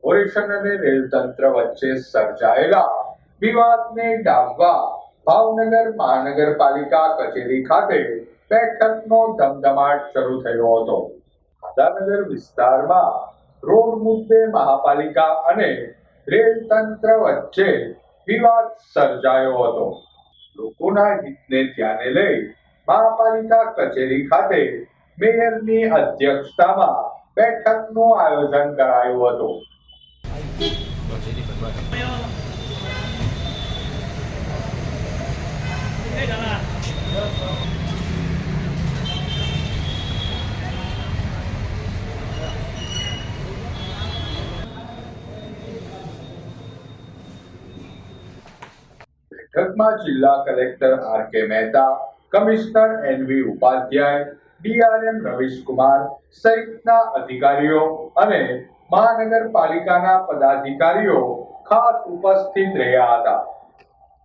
Corporation અને rail તંત્ર વચ્ચે સર્જાયેલા વિવાદને ડામવા ભાવનગર મહાનગરપાલિકા કચેરી ખાતે બેઠકનો ધમધમાટ શરૂ થયો હતો. દાદાનગર વિસ્તારમાં રોડ મુદ્દે મહાપાલિકા અને રેલ તંત્ર વચ્ચે વિવાદ સર્જાયો હતો. લોકોના હિતને ધ્યાને લઈ મહાપાલિકા કચેરી ખાતે મેયરની અધ્યક્ષતામાં બેઠકનું આયોજન કરાયું હતું. બેઠકમાં જિલ્લા collector R K. Mehta, commissioner N V. Upadhyay, DRM Ravishkumar સહિતના અધિકારીઓ અને મહાનગરપાલિકાના પદાધિકારીઓ ખાસ ઉપસ્થિત રહ્યા હતા.